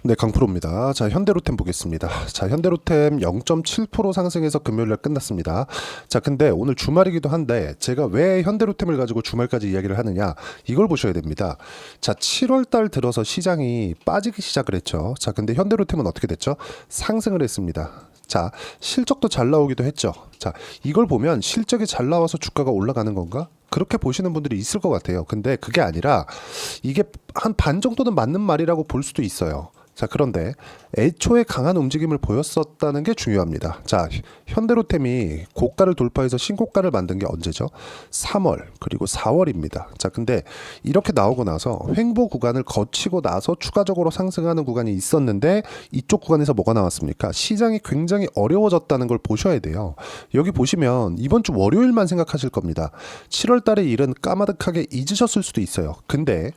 네, 강프로입니다. 자, 현대로템 보겠습니다. 자, 현대로템 0.7% 상승해서 금요일날 끝났습니다. 자, 근데 오늘 주말이기도 한데 제가 왜 현대로템을 가지고 주말까지 이야기를 하느냐, 이걸 보셔야 됩니다. 자, 7월달 들어서 시장이 빠지기 시작을 했죠. 자, 근데 현대로템은 어떻게 됐죠? 상승을 했습니다. 자, 실적도 잘 나오기도 했죠. 자, 이걸 보면 실적이 잘 나와서 주가가 올라가는 건가? 그렇게 보시는 분들이 있을 것 같아요. 근데 그게 아니라 이게 한 반 정도는 맞는 말이라고 볼 수도 있어요. 자, 그런데 애초에 강한 움직임을 보였었다는 게 중요합니다. 자, 현대로템이 고가를 돌파해서 신고가를 만든 게 언제죠? 3월 그리고 4월입니다. 자, 근데 이렇게 나오고 나서 횡보 구간을 거치고 나서 추가적으로 상승하는 구간이 있었는데 이쪽 구간에서 뭐가 나왔습니까? 시장이 굉장히 어려워졌다는 걸 보셔야 돼요. 여기 보시면 이번 주 월요일만 생각하실 겁니다. 7월 달의 일은 까마득하게 잊으셨을 수도 있어요. 근데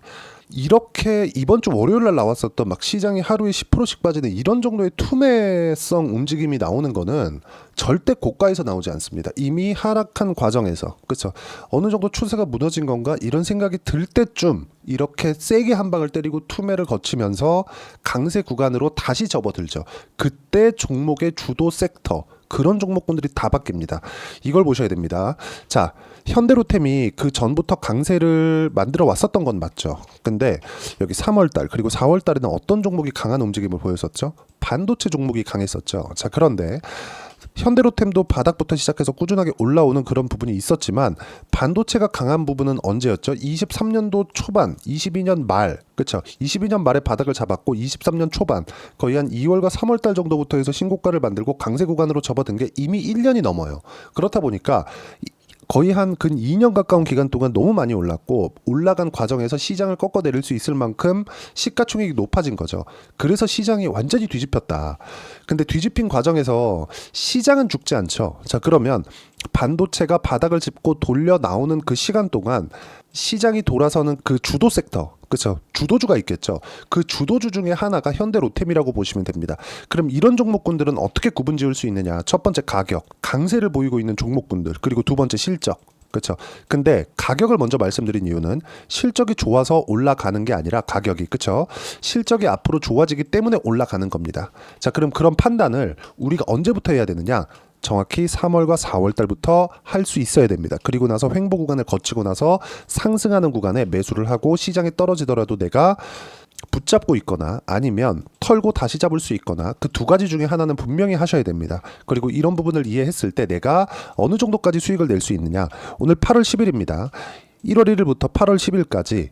이렇게 이번 주 월요일 날 나왔었던 막 시장이 하루에 10%씩 빠지는 이런 정도의 투매성 움직임이 나오는 거는 절대 고가에서 나오지 않습니다. 이미 하락한 과정에서, 그렇죠? 어느 정도 추세가 무너진 건가 이런 생각이 들 때쯤 이렇게 세게 한 방을 때리고 투매를 거치면서 강세 구간으로 다시 접어들죠. 그때 종목의 주도 섹터, 그런 종목군들이 다 바뀝니다. 이걸 보셔야 됩니다. 자, 현대로템이 그 전부터 강세를 만들어 왔었던 건 맞죠. 근데 여기 3월달 그리고 4월달에는 어떤 종목이 강한 움직임을 보였었죠? 반도체 종목이 강했었죠. 자, 그런데 현대로템도 바닥부터 시작해서 꾸준하게 올라오는 그런 부분이 있었지만 반도체가 강한 부분은 언제였죠? 23년도 초반, 22년 말, 그렇죠? 22년 말에 바닥을 잡았고 23년 초반, 거의 한 2월과 3월 달 정도부터 해서 신고가를 만들고 강세 구간으로 접어든 게 이미 1년이 넘어요. 그렇다 보니까 거의 한 근 2년 가까운 기간 동안 너무 많이 올랐고 올라간 과정에서 시장을 꺾어내릴 수 있을 만큼 시가총액이 높아진 거죠. 그래서 시장이 완전히 뒤집혔다. 근데 뒤집힌 과정에서 시장은 죽지 않죠. 자, 그러면 반도체가 바닥을 짚고 돌려 나오는 그 시간 동안 시장이 돌아서는 그 주도 섹터, 그렇죠? 주도주가 있겠죠. 그 주도주 중에 하나가 현대로템이라고 보시면 됩니다. 그럼 이런 종목군들은 어떻게 구분 지을 수 있느냐? 첫 번째 가격, 강세를 보이고 있는 종목군들, 그리고 두 번째 실적. 그렇죠. 근데 가격을 먼저 말씀드린 이유는 실적이 좋아서 올라가는 게 아니라 가격이, 그렇죠? 실적이 앞으로 좋아지기 때문에 올라가는 겁니다. 자, 그럼 그런 판단을 우리가 언제부터 해야 되느냐? 정확히 3월과 4월 달부터 할 수 있어야 됩니다. 그리고 나서 횡보 구간을 거치고 나서 상승하는 구간에 매수를 하고 시장이 떨어지더라도 내가 붙잡고 있거나 아니면 털고 다시 잡을 수 있거나 그 두 가지 중에 하나는 분명히 하셔야 됩니다. 그리고 이런 부분을 이해했을 때 내가 어느 정도까지 수익을 낼 수 있느냐. 오늘 8월 10일입니다. 1월 1일부터 8월 10일까지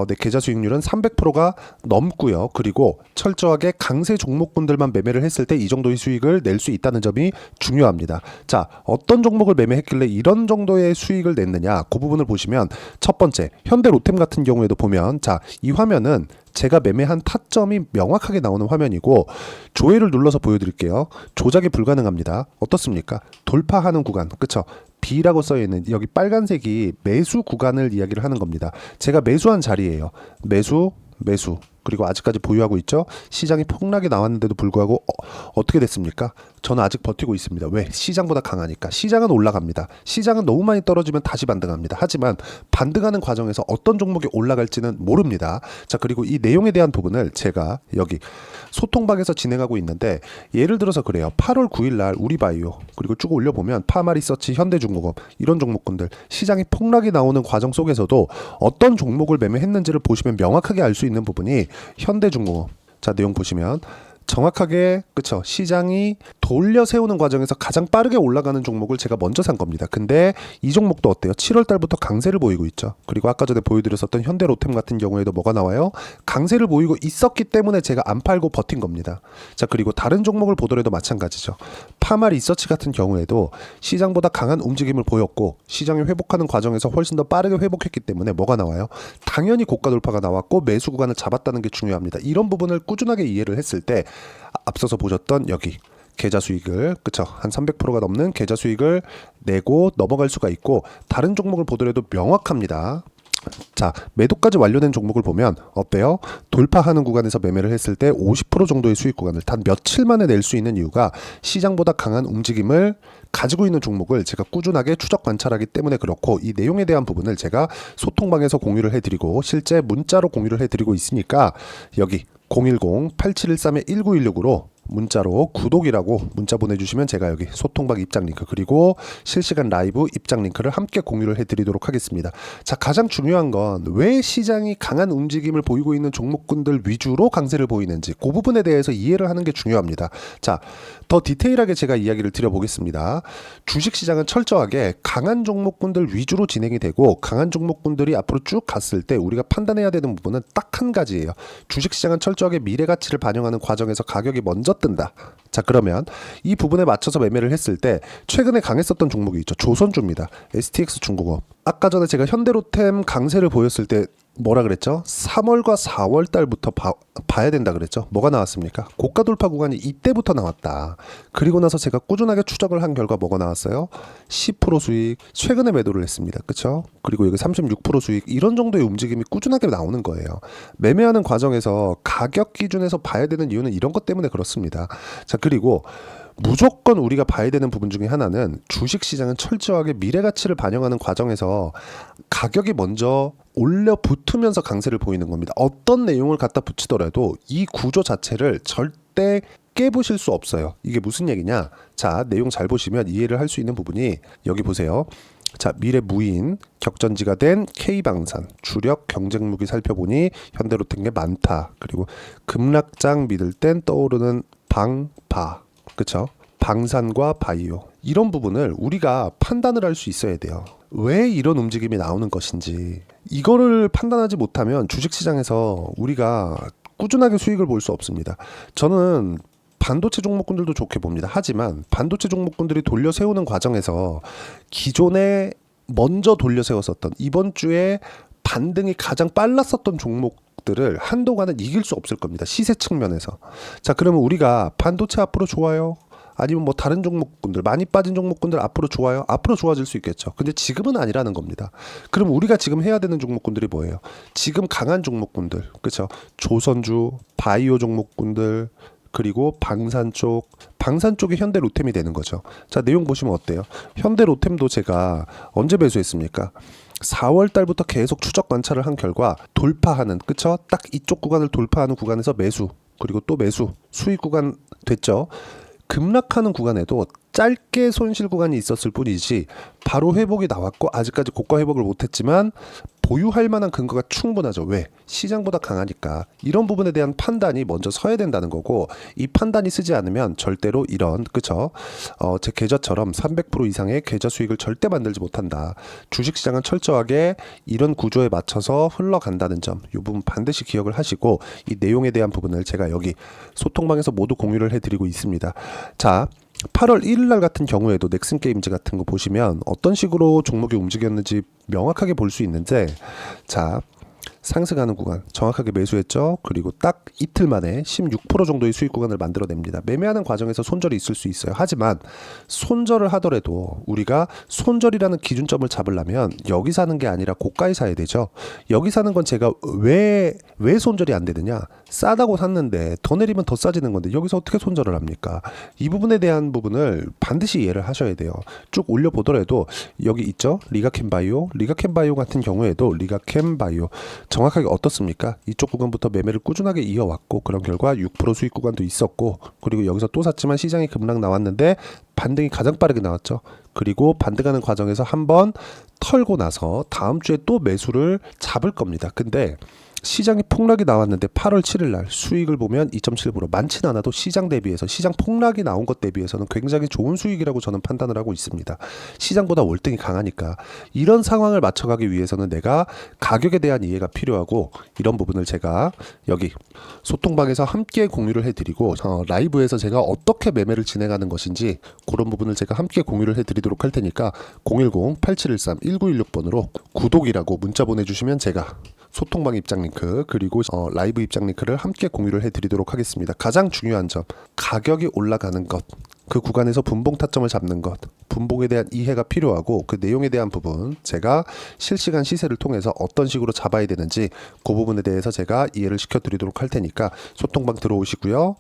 내 계좌 수익률은 300%가 넘고요. 그리고 철저하게 강세 종목군들만 매매를 했을 때 이 정도의 수익을 낼 수 있다는 점이 중요합니다. 자, 어떤 종목을 매매했길래 이런 정도의 수익을 냈느냐, 그 부분을 보시면 첫 번째, 현대로템 같은 경우에도 보면, 자, 이 화면은 제가 매매한 타점이 명확하게 나오는 화면이고 조회를 눌러서 보여드릴게요. 조작이 불가능합니다. 어떻습니까? 돌파하는 구간, 그쵸? B라고 써있는 여기 빨간색이 매수 구간을 이야기를 하는 겁니다. 제가 매수한 자리예요. 매수, 그리고 아직까지 보유하고 있죠. 시장이 폭락이 나왔는데도 불구하고 어떻게 됐습니까? 저는 아직 버티고 있습니다. 왜? 시장보다 강하니까. 시장은 올라갑니다. 시장은 너무 많이 떨어지면 다시 반등합니다. 하지만 반등하는 과정에서 어떤 종목이 올라갈지는 모릅니다. 자, 그리고 이 내용에 대한 부분을 제가 여기 소통방에서 진행하고 있는데, 예를 들어서 그래요. 8월 9일 날 우리바이오, 그리고 쭉 올려보면 파마리서치, 현대중공업, 이런 종목군들 시장이 폭락이 나오는 과정 속에서도 어떤 종목을 매매했는지를 보시면 명확하게 알 수 있는 부분이 현대중공업. 자, 내용 보시면 정확하게, 그쵸, 시장이 돌려 세우는 과정에서 가장 빠르게 올라가는 종목을 제가 먼저 산 겁니다. 근데 이 종목도 어때요? 7월 달부터 강세를 보이고 있죠. 그리고 아까 전에 보여드렸었던 현대로템 같은 경우에도 뭐가 나와요? 강세를 보이고 있었기 때문에 제가 안 팔고 버틴 겁니다. 자, 그리고 다른 종목을 보더라도 마찬가지죠. 파마 리서치 같은 경우에도 시장보다 강한 움직임을 보였고 시장이 회복하는 과정에서 훨씬 더 빠르게 회복했기 때문에 뭐가 나와요? 당연히 고가 돌파가 나왔고 매수 구간을 잡았다는 게 중요합니다. 이런 부분을 꾸준하게 이해를 했을 때 앞서서 보셨던 여기 계좌 수익을, 그쵸, 한 300%가 넘는 계좌 수익을 내고 넘어갈 수가 있고 다른 종목을 보더라도 명확합니다. 자, 매도까지 완료된 종목을 보면 어때요? 돌파하는 구간에서 매매를 했을 때 50% 정도의 수익 구간을 단 며칠 만에 낼 수 있는 이유가 시장보다 강한 움직임을 가지고 있는 종목을 제가 꾸준하게 추적 관찰하기 때문에 그렇고, 이 내용에 대한 부분을 제가 소통방에서 공유를 해드리고 실제 문자로 공유를 해드리고 있으니까 여기 010-8713-1916으로 문자로 구독이라고 문자 보내주시면 제가 여기 소통방 입장 링크 그리고 실시간 라이브 입장 링크를 함께 공유를 해드리도록 하겠습니다. 자, 가장 중요한 건 왜 시장이 강한 움직임을 보이고 있는 종목군들 위주로 강세를 보이는지 그 부분에 대해서 이해를 하는 게 중요합니다. 자, 더 디테일하게 제가 이야기를 드려보겠습니다. 주식시장은 철저하게 강한 종목군들 위주로 진행이 되고 강한 종목군들이 앞으로 쭉 갔을 때 우리가 판단해야 되는 부분은 딱 한 가지예요. 주식시장은 철저하게 미래가치를 반영하는 과정에서 가격이 먼저 뜬다. 자, 그러면 이 부분에 맞춰서 매매를 했을 때 최근에 강했었던 종목이 있죠. 조선주입니다. STX 중공업. 아까 전에 제가 현대로템 강세를 보였을 때 뭐라 그랬죠? 3월과 4월 달부터 봐야 된다 그랬죠. 뭐가 나왔습니까? 고가 돌파 구간이 이때부터 나왔다. 그리고 나서 제가 꾸준하게 추적을 한 결과 뭐가 나왔어요? 10% 수익, 최근에 매도를 했습니다. 그렇죠? 그리고 여기 36% 수익, 이런 정도의 움직임이 꾸준하게 나오는 거예요. 매매하는 과정에서 가격 기준에서 봐야 되는 이유는 이런 것 때문에 그렇습니다. 자, 그리고 무조건 우리가 봐야 되는 부분 중에 하나는 주식시장은 철저하게 미래가치를 반영하는 과정에서 가격이 먼저 올려 붙으면서 강세를 보이는 겁니다. 어떤 내용을 갖다 붙이더라도 이 구조 자체를 절대 깨부실 수 없어요. 이게 무슨 얘기냐? 자, 내용 잘 보시면 이해를 할 수 있는 부분이 여기 보세요. 자, 미래 무인 격전지가 된 K방산 주력 경쟁 무기 살펴보니 현대로템 게 많다. 그리고 급락장 믿을 땐 떠오르는 방바. 그쵸? 방산과 바이오, 이런 부분을 우리가 판단을 할 수 있어야 돼요. 왜 이런 움직임이 나오는 것인지 이거를 판단하지 못하면 주식시장에서 우리가 꾸준하게 수익을 볼 수 없습니다. 저는 반도체 종목군들도 좋게 봅니다. 하지만 반도체 종목군들이 돌려 세우는 과정에서 기존에 먼저 돌려 세웠었던 이번 주에 반등이 가장 빨랐었던 종목들을 한동안은 이길 수 없을 겁니다. 시세 측면에서. 자, 그러면 우리가 반도체 앞으로 좋아요? 아니면 뭐 다른 종목군들, 많이 빠진 종목군들 앞으로 좋아요? 앞으로 좋아질 수 있겠죠. 근데 지금은 아니라는 겁니다. 그럼 우리가 지금 해야 되는 종목군들이 뭐예요? 지금 강한 종목군들, 그렇죠? 조선주, 바이오 종목군들, 그리고 방산 쪽이 현대로템이 되는 거죠. 자, 내용 보시면 어때요? 현대로템도 제가 언제 매수했습니까? 4월 달부터 계속 추적 관찰을 한 결과 돌파하는, 그쵸? 딱 이쪽 구간을 돌파하는 구간에서 매수, 그리고 또 매수, 수익 구간 됐죠. 급락하는 구간에도 짧게 손실 구간이 있었을 뿐이지 바로 회복이 나왔고 아직까지 고가 회복을 못했지만 보유할 만한 근거가 충분하죠. 왜? 시장보다 강하니까. 이런 부분에 대한 판단이 먼저 서야 된다는 거고, 이 판단이 쓰지 않으면 절대로 이런, 그쵸? 제 계좌처럼 300% 이상의 계좌 수익을 절대 만들지 못한다. 주식시장은 철저하게 이런 구조에 맞춰서 흘러간다는 점, 이 부분 반드시 기억을 하시고, 이 내용에 대한 부분을 제가 여기 소통방에서 모두 공유를 해드리고 있습니다. 자, 8월 1일 날 같은 경우에도 넥슨 게임즈 같은 거 보시면 어떤 식으로 종목이 움직였는지 명확하게 볼 수 있는데, 자, 상승하는 구간 정확하게 매수했죠. 그리고 딱 이틀 만에 16% 정도의 수익 구간을 만들어냅니다. 매매하는 과정에서 손절이 있을 수 있어요. 하지만 손절을 하더라도 우리가 손절이라는 기준점을 잡으려면 여기 사는 게 아니라 고가에 사야 되죠. 여기 사는 건 제가 왜 손절이 안 되느냐? 싸다고 샀는데 더 내리면 더 싸지는 건데 여기서 어떻게 손절을 합니까? 이 부분에 대한 부분을 반드시 이해를 하셔야 돼요. 쭉 올려보더라도 여기 있죠. 리가캠바이오 같은 경우에도 리가캠바이오 정확하게 어떻습니까? 이쪽 구간부터 매매를 꾸준하게 이어왔고 그런 결과 6% 수익 구간도 있었고, 그리고 여기서 또 샀지만 시장이 급락 나왔는데 반등이 가장 빠르게 나왔죠. 그리고 반등하는 과정에서 한번 털고 나서 다음 주에 또 매수를 잡을 겁니다. 근데 시장이 폭락이 나왔는데 8월 7일 날 수익을 보면 2.7% 많지는 않아도 시장 대비해서, 시장 폭락이 나온 것 대비해서는 굉장히 좋은 수익이라고 저는 판단을 하고 있습니다. 시장보다 월등히 강하니까. 이런 상황을 맞춰가기 위해서는 내가 가격에 대한 이해가 필요하고, 이런 부분을 제가 여기 소통방에서 함께 공유를 해드리고 라이브에서 제가 어떻게 매매를 진행하는 것인지 그런 부분을 제가 함께 공유를 해드리도록 할 테니까 010-8713-1916번으로 구독이라고 문자 보내주시면 제가 소통방 입장 링크 그리고 라이브 입장 링크를 함께 공유를 해드리도록 하겠습니다. 가장 중요한 점, 가격이 올라가는 것, 그 구간에서 분봉 타점을 잡는 것, 분봉에 대한 이해가 필요하고 그 내용에 대한 부분 제가 실시간 시세를 통해서 어떤 식으로 잡아야 되는지 그 부분에 대해서 제가 이해를 시켜드리도록 할 테니까 소통방 들어오시고요.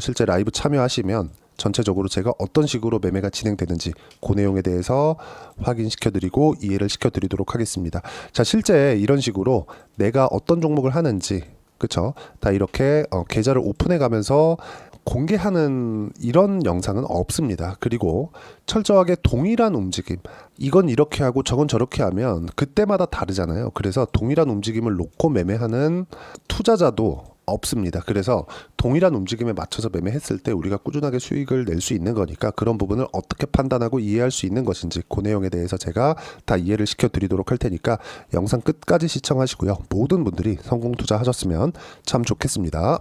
실제 라이브 참여하시면 전체적으로 제가 어떤 식으로 매매가 진행되는지 그 내용에 대해서 확인시켜드리고 이해를 시켜드리도록 하겠습니다. 자, 실제 이런 식으로 내가 어떤 종목을 하는지, 그쵸? 다 이렇게 계좌를 오픈해 가면서 공개하는 이런 영상은 없습니다. 그리고 철저하게 동일한 움직임, 이건 이렇게 하고 저건 저렇게 하면 그때마다 다르잖아요. 그래서 동일한 움직임을 놓고 매매하는 투자자도 없습니다. 그래서 동일한 움직임에 맞춰서 매매했을 때 우리가 꾸준하게 수익을 낼 수 있는 거니까 그런 부분을 어떻게 판단하고 이해할 수 있는 것인지 그 내용에 대해서 제가 다 이해를 시켜드리도록 할 테니까 영상 끝까지 시청하시고요. 모든 분들이 성공 투자하셨으면 참 좋겠습니다.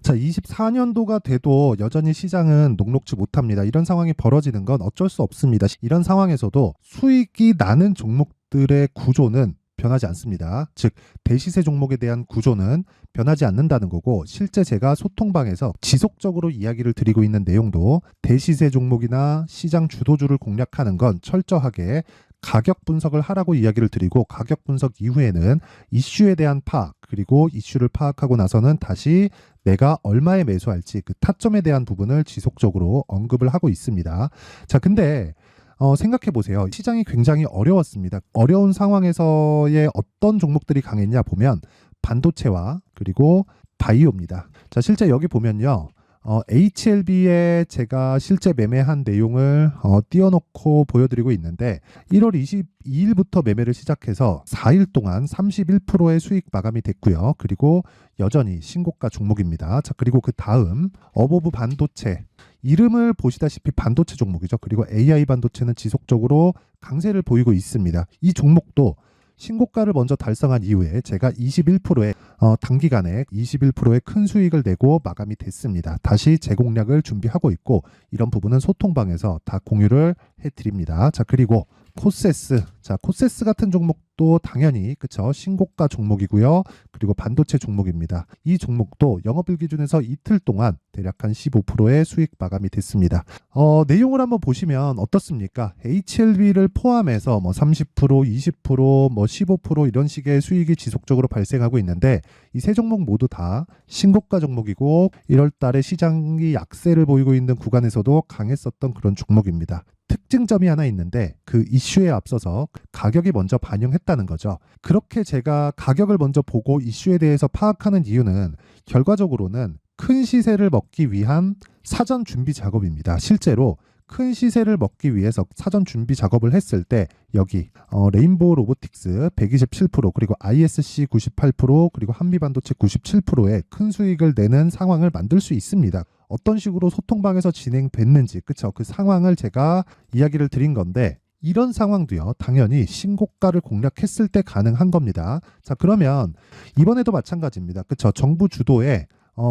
자, 24년도가 돼도 여전히 시장은 녹록지 못합니다. 이런 상황이 벌어지는 건 어쩔 수 없습니다. 이런 상황에서도 수익이 나는 종목들의 구조는 변하지 않습니다. 즉, 대시세 종목에 대한 구조는 변하지 않는다는 거고, 실제 제가 소통방에서 지속적으로 이야기를 드리고 있는 내용도 대시세 종목이나 시장 주도주를 공략하는 건 철저하게 가격 분석을 하라고 이야기를 드리고, 가격 분석 이후에는 이슈에 대한 파악, 그리고 이슈를 파악하고 나서는 다시 내가 얼마에 매수할지 그 타점에 대한 부분을 지속적으로 언급을 하고 있습니다. 자, 근데 생각해 보세요. 시장이 굉장히 어려웠습니다. 어려운 상황에서의 어떤 종목들이 강했냐 보면 반도체와 그리고 바이오입니다. 자, 실제 여기 보면요. HLB에 제가 실제 매매한 내용을 띄워놓고 보여드리고 있는데 1월 22일부터 매매를 시작해서 4일 동안 31%의 수익 마감이 됐고요. 그리고 여전히 신고가 종목입니다. 자, 그리고 그 다음 어보브 반도체, 이름을 보시다시피 반도체 종목이죠. 그리고 AI 반도체는 지속적으로 강세를 보이고 있습니다. 이 종목도 신고가를 먼저 달성한 이후에 제가 21%의 단기간에 21%의 큰 수익을 내고 마감이 됐습니다. 다시 재공략을 준비하고 있고, 이런 부분은 소통방에서 다 공유를 해드립니다. 자, 그리고 코세스. 자, 코세스 같은 종목도 당연히 그쵸, 신고가 종목이고요. 그리고 반도체 종목입니다. 이 종목도 영업일 기준에서 이틀 동안 대략 한 15%의 수익 마감이 됐습니다. 내용을 한번 보시면 어떻습니까? HLB를 포함해서 뭐 30%, 20%, 뭐 15% 이런 식의 수익이 지속적으로 발생하고 있는데, 이 세 종목 모두 다 신고가 종목이고 1월 달에 시장이 약세를 보이고 있는 구간에서도 강했었던 그런 종목입니다. 특징점이 하나 있는데 그 이슈에 앞서서 가격이 먼저 반영했다는 거죠. 그렇게 제가 가격을 먼저 보고 이슈에 대해서 파악하는 이유는 결과적으로는 큰 시세를 먹기 위한 사전 준비 작업입니다. 실제로 큰 시세를 먹기 위해서 사전 준비 작업을 했을 때 여기 레인보우 로보틱스 127%, 그리고 ISC 98%, 그리고 한미반도체 97%의 큰 수익을 내는 상황을 만들 수 있습니다. 어떤 식으로 소통방에서 진행됐는지, 그쵸? 그 상황을 제가 이야기를 드린 건데, 이런 상황도요, 당연히 신고가를 공략했을 때 가능한 겁니다. 자, 그러면 이번에도 마찬가지입니다. 그쵸? 정부 주도의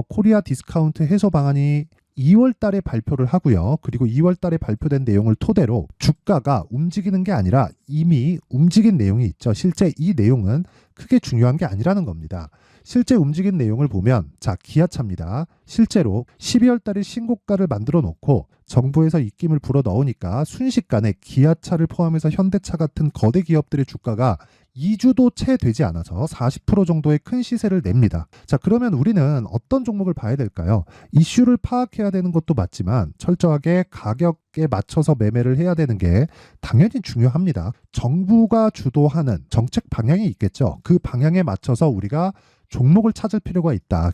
코리아 디스카운트 해소 방안이 2월 달에 발표를 하고요. 그리고 2월 달에 발표된 내용을 토대로 주가가 움직이는 게 아니라 이미 움직인 내용이 있죠. 실제 이 내용은 크게 중요한 게 아니라는 겁니다. 실제 움직인 내용을 보면, 자, 기아차입니다. 실제로 12월 달에 신고가를 만들어 놓고 정부에서 입김을 불어 넣으니까 순식간에 기아차를 포함해서 현대차 같은 거대 기업들의 주가가 2주도 채 되지 않아서 40% 정도의 큰 시세를 냅니다. 자, 그러면 우리는 어떤 종목을 봐야 될까요? 이슈를 파악해야 되는 것도 맞지만 철저하게 가격에 맞춰서 매매를 해야 되는 게 당연히 중요합니다. 정부가 주도하는 정책 방향이 있겠죠. 그 방향에 맞춰서 우리가 종목을 찾을 필요가 있다.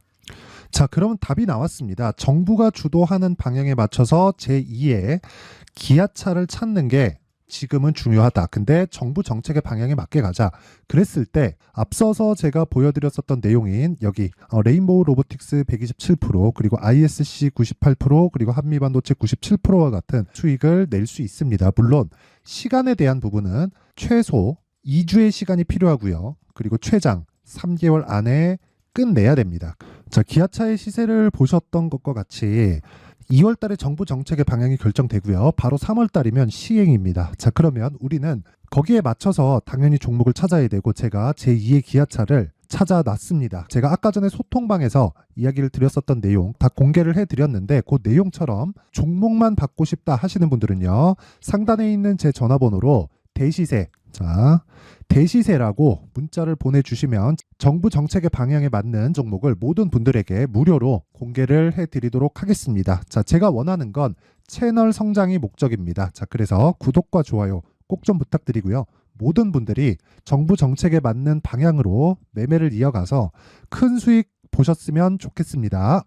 자, 그러면 답이 나왔습니다. 정부가 주도하는 방향에 맞춰서 제2의 기아차를 찾는 게 지금은 중요하다. 근데 정부 정책의 방향에 맞게 가자. 그랬을 때 앞서서 제가 보여드렸었던 내용인 여기 레인보우 로보틱스 127%, 그리고 ISC 98%, 그리고 한미반도체 97%와 같은 수익을 낼 수 있습니다. 물론 시간에 대한 부분은 최소 2주의 시간이 필요하고요. 그리고 최장 3개월 안에 끝내야 됩니다. 자, 기아차의 시세를 보셨던 것과 같이 2월 달에 정부 정책의 방향이 결정되고요. 바로 3월 달이면 시행입니다. 자, 그러면 우리는 거기에 맞춰서 당연히 종목을 찾아야 되고, 제가 제2의 기아차를 찾아놨습니다. 제가 아까 전에 소통방에서 이야기를 드렸었던 내용 다 공개를 해드렸는데, 그 내용처럼 종목만 받고 싶다 하시는 분들은요, 상단에 있는 제 전화번호로 대시세, 자, 대시세라고 문자를 보내주시면 정부 정책의 방향에 맞는 종목을 모든 분들에게 무료로 공개를 해드리도록 하겠습니다. 자, 제가 원하는 건 채널 성장이 목적입니다. 자, 그래서 구독과 좋아요 꼭 좀 부탁드리고요. 모든 분들이 정부 정책에 맞는 방향으로 매매를 이어가서 큰 수익 보셨으면 좋겠습니다.